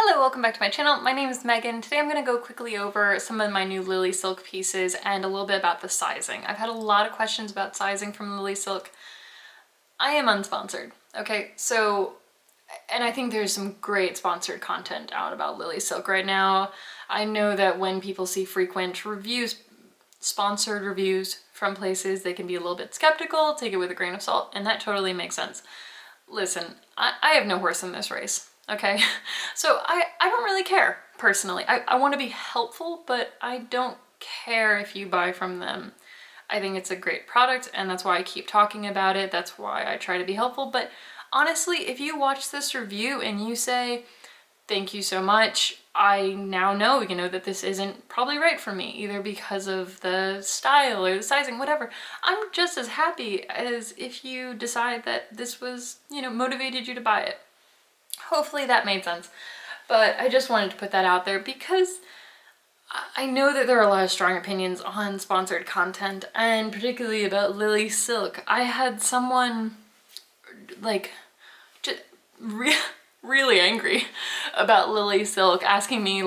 Hello, welcome back to my channel. My name is Megan. Today I'm going to go quickly over some of my new LilySilk pieces and a little bit about the sizing. I've had a lot of questions about sizing from LilySilk. I am unsponsored, okay? And I think there's some great sponsored content out about LilySilk right now. I know that when people see frequent reviews, sponsored reviews from places, they can be a little bit skeptical, take it with a grain of salt, and that totally makes sense. Listen, I have no horse in this race. Okay, so I don't really care, personally. I want to be helpful, but I don't care if you buy from them. I think it's a great product, and that's why I keep talking about it. That's why I try to be helpful. But honestly, if you watch this review and you say, thank you so much, I now know, that this isn't probably right for me, either because of the style or the sizing, whatever. I'm just as happy as if you decide that this was, motivated you to buy it. Hopefully that made sense, but I just wanted to put that out there because I know that there are a lot of strong opinions on sponsored content, and particularly about LilySilk. I had someone just really angry about LilySilk, asking me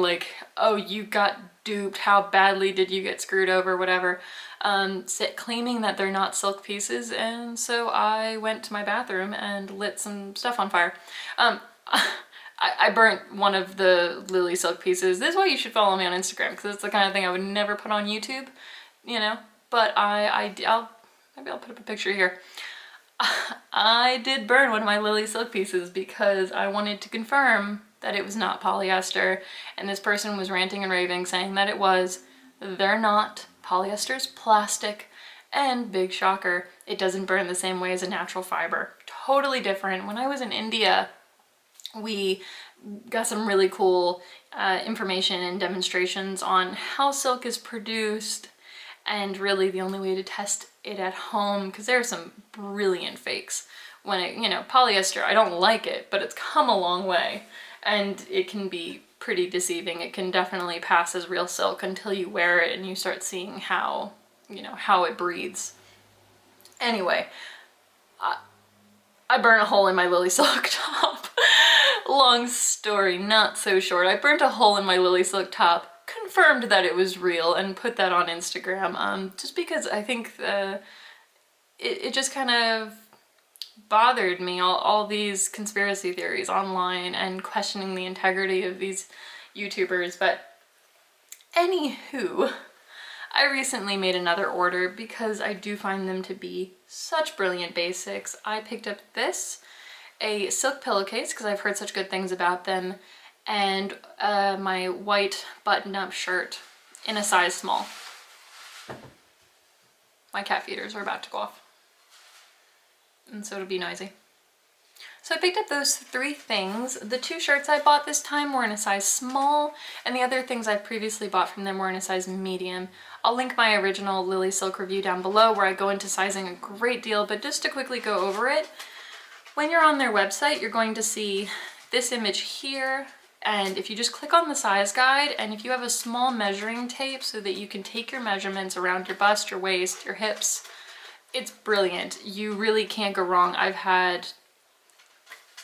oh, you got duped, how badly did you get screwed over, whatever, claiming that they're not silk pieces. And so I went to my bathroom and lit some stuff on fire. I burnt one of the LilySilk pieces. This is why you should follow me on Instagram, because it's the kind of thing I would never put on YouTube, but maybe I'll put up a picture here. I did burn one of my LilySilk pieces because I wanted to confirm that it was not polyester, and this person was ranting and raving saying that it was. They're not. Polyester's plastic, and big shocker, it doesn't burn the same way as a natural fiber. Totally different. When I was in India, we got some really cool information and demonstrations on how silk is produced, and really the only way to test it at home, because there are some brilliant fakes. When polyester, I don't like it, but it's come a long way, and it can be pretty deceiving. It can definitely pass as real silk until you wear it and you start seeing how, how it breathes. Anyway, I burned a hole in my LilySilk top. Long story, not so short. I burnt a hole in my LilySilk top, confirmed that it was real, and put that on Instagram, just because I think it just kind of bothered me, all these conspiracy theories online and questioning the integrity of these YouTubers. But anywho, I recently made another order because I do find them to be such brilliant basics. I picked up a silk pillowcase because I've heard such good things about them, and my white button-up shirt in a size small. My cat feeders are about to go off, and so it'll be noisy. So I picked up those three things. The two shirts I bought this time were in a size small, and the other things I previously bought from them were in a size medium. I'll link my original LilySilk review down below where I go into sizing a great deal, but just to quickly go over it, when you're on their website, you're going to see this image here, and if you just click on the size guide, and if you have a small measuring tape so that you can take your measurements around your bust, your waist, your hips, it's brilliant. You really can't go wrong.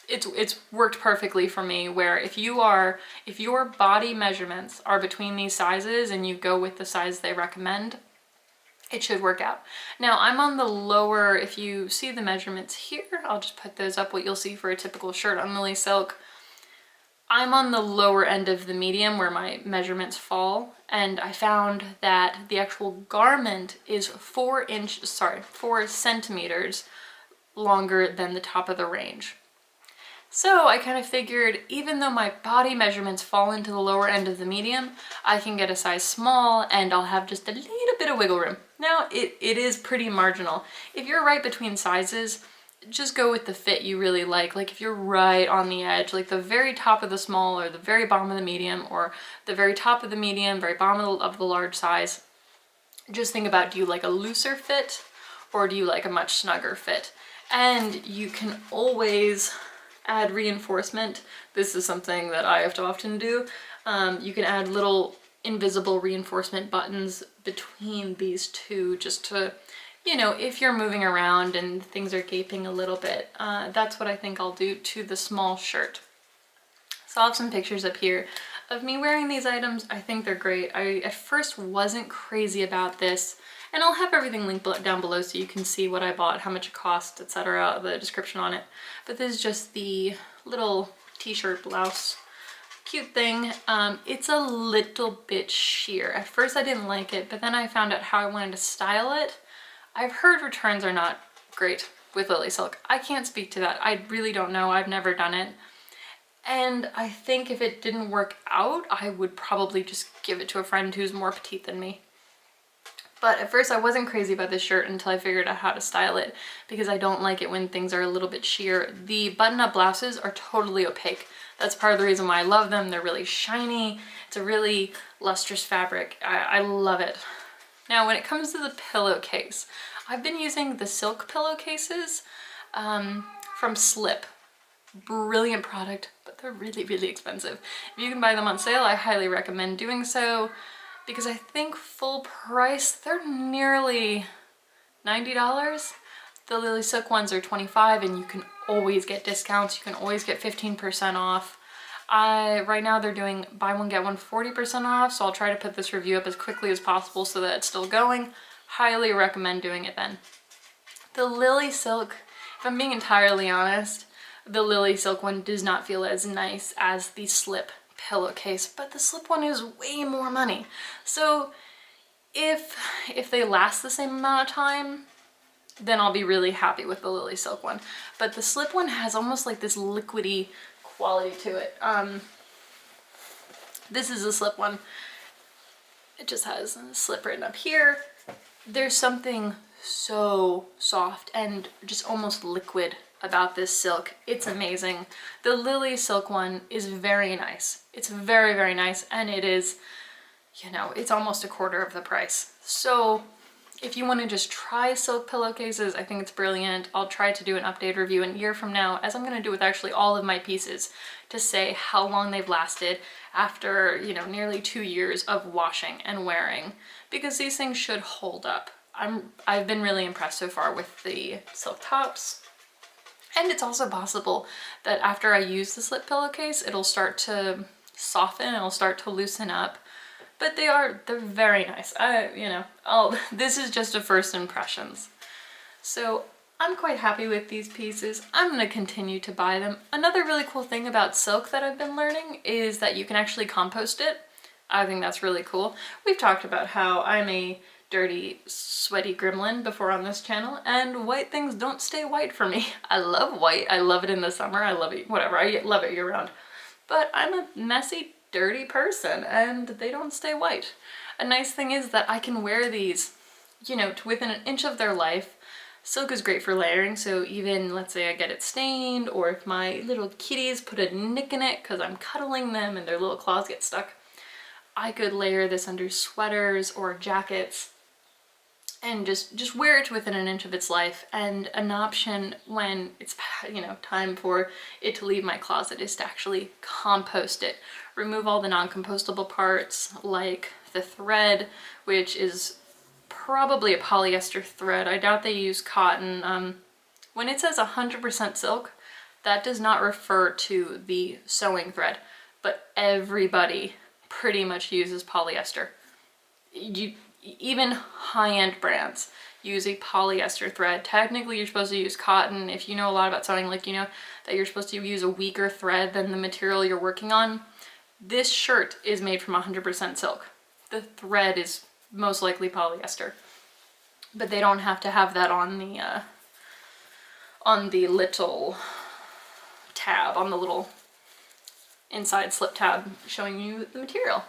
It's worked perfectly for me, where if your body measurements are between these sizes and you go with the size they recommend, it should work out. Now I'm on the lower, if you see the measurements here, I'll just put those up, what you'll see for a typical shirt on LilySilk. I'm on the lower end of the medium where my measurements fall, and I found that the actual garment is 4 centimeters longer than the top of the range. So I kind of figured, even though my body measurements fall into the lower end of the medium, I can get a size small and I'll have just a little bit of wiggle room. Now, it is pretty marginal. If you're right between sizes, just go with the fit you really like. Like if you're right on the edge, like the very top of the small or the very bottom of the medium, or the very top of the medium, very bottom of the large size, just think about, do you like a looser fit or do you like a much snugger fit? And you can always add reinforcement. This is something that I have to often do. You can add little invisible reinforcement buttons between these two, just to, if you're moving around and things are gaping a little bit. That's what I think I'll do to the small shirt. So I'll have some pictures up here of me wearing these items. I think they're great. I at first wasn't crazy about this, and I'll have everything linked down below so you can see what I bought, how much it cost, etc., the description on it. But this is just the little t-shirt blouse. Cute thing. It's a little bit sheer. At first I didn't like it, but then I found out how I wanted to style it. I've heard returns are not great with LilySilk. I can't speak to that. I really don't know. I've never done it. And I think if it didn't work out, I would probably just give it to a friend who's more petite than me. But at first I wasn't crazy about this shirt until I figured out how to style it, because I don't like it when things are a little bit sheer. The button-up blouses are totally opaque. That's part of the reason why I love them. They're really shiny. It's a really lustrous fabric. I love it. Now when it comes to the pillowcase, I've been using the silk pillowcases from Slip. Brilliant product, but they're really, really expensive. If you can buy them on sale, I highly recommend doing so, because I think full price, they're nearly $90. The LilySilk ones are $25, and you can always get discounts. You can always get 15% off. Right now they're doing buy one, get one 40% off, so I'll try to put this review up as quickly as possible so that it's still going. Highly recommend doing it then. The LilySilk, if I'm being entirely honest, the LilySilk one does not feel as nice as the Slip pillowcase, but the Slip one is way more money. So if they last the same amount of time, then I'll be really happy with the LilySilk one. But the Slip one has almost like this liquidy quality to it. This is the Slip one. It just has Slip written up here. There's something so soft and just almost liquid about this silk. It's amazing. The LilySilk one is very nice. It's very, very nice, and it is, you know, it's almost a quarter of the price. So if you want to just try silk pillowcases, I think it's brilliant. I'll try to do an update review a year from now, as I'm going to do with actually all of my pieces, to say how long they've lasted after, you know, nearly 2 years of washing and wearing, because these things should hold up. I've been really impressed so far with the silk tops. And it's also possible that after I use the Slip pillowcase, it'll start to soften, it'll start to loosen up. But they're very nice. This is just a first impressions. So I'm quite happy with these pieces. I'm gonna continue to buy them. Another really cool thing about silk that I've been learning is that you can actually compost it. I think that's really cool. We've talked about how I'm a dirty, sweaty gremlin before on this channel, and white things don't stay white for me. I love white. I love it in the summer. I love it, whatever. I love it year round. But I'm a messy, dirty person, and they don't stay white. A nice thing is that I can wear these, you know, to within an inch of their life. Silk is great for layering, so even, let's say I get it stained, or if my little kitties put a nick in it because I'm cuddling them and their little claws get stuck, I could layer this under sweaters or jackets and just wear it within an inch of its life. And an option when it's, you know, time for it to leave my closet is to actually compost it. Remove all the non-compostable parts, like the thread, which is probably a polyester thread. I doubt they use cotton. When it says 100% silk, that does not refer to the sewing thread, but everybody pretty much uses polyester. Even high-end brands use a polyester thread. Technically, you're supposed to use cotton. If you know a lot about sewing, like, you know that you're supposed to use a weaker thread than the material you're working on. This shirt is made from 100% silk. The thread is most likely polyester, but they don't have to have that on the little tab, on the little inside slip tab showing you the material.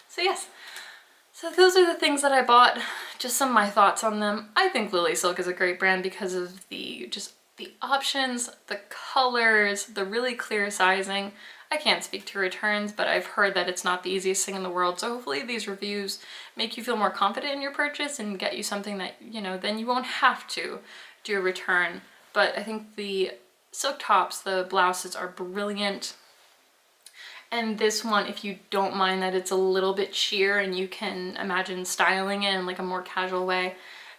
So yes. So those are the things that I bought, just some of my thoughts on them. I think LilySilk is a great brand because of the options, the colors, the really clear sizing. I can't speak to returns, but I've heard that it's not the easiest thing in the world. So hopefully these reviews make you feel more confident in your purchase and get you something that, you know, then you won't have to do a return. But I think the silk tops, the blouses are brilliant. And this one, if you don't mind that it's a little bit sheer and you can imagine styling it in like a more casual way,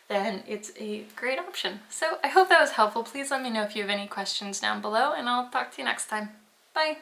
then it's a great option. So I hope that was helpful. Please let me know if you have any questions down below, and I'll talk to you next time. Bye!